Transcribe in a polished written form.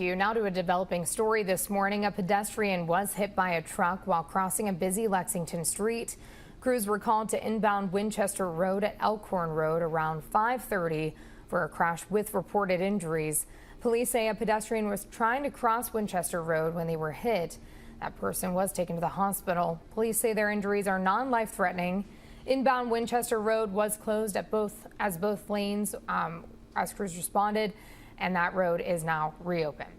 Now to a developing story this morning. A pedestrian was hit by a truck while crossing a busy Lexington street. Crews were called to inbound Winchester Road at Elkhorn Road around 5:30 for a crash with reported injuries. Police say a pedestrian was trying to cross Winchester Road when they were hit. That person was taken to the hospital. Police say their injuries are non-life threatening. Inbound Winchester Road was closed at both lanes as crews responded, and that road is now reopened.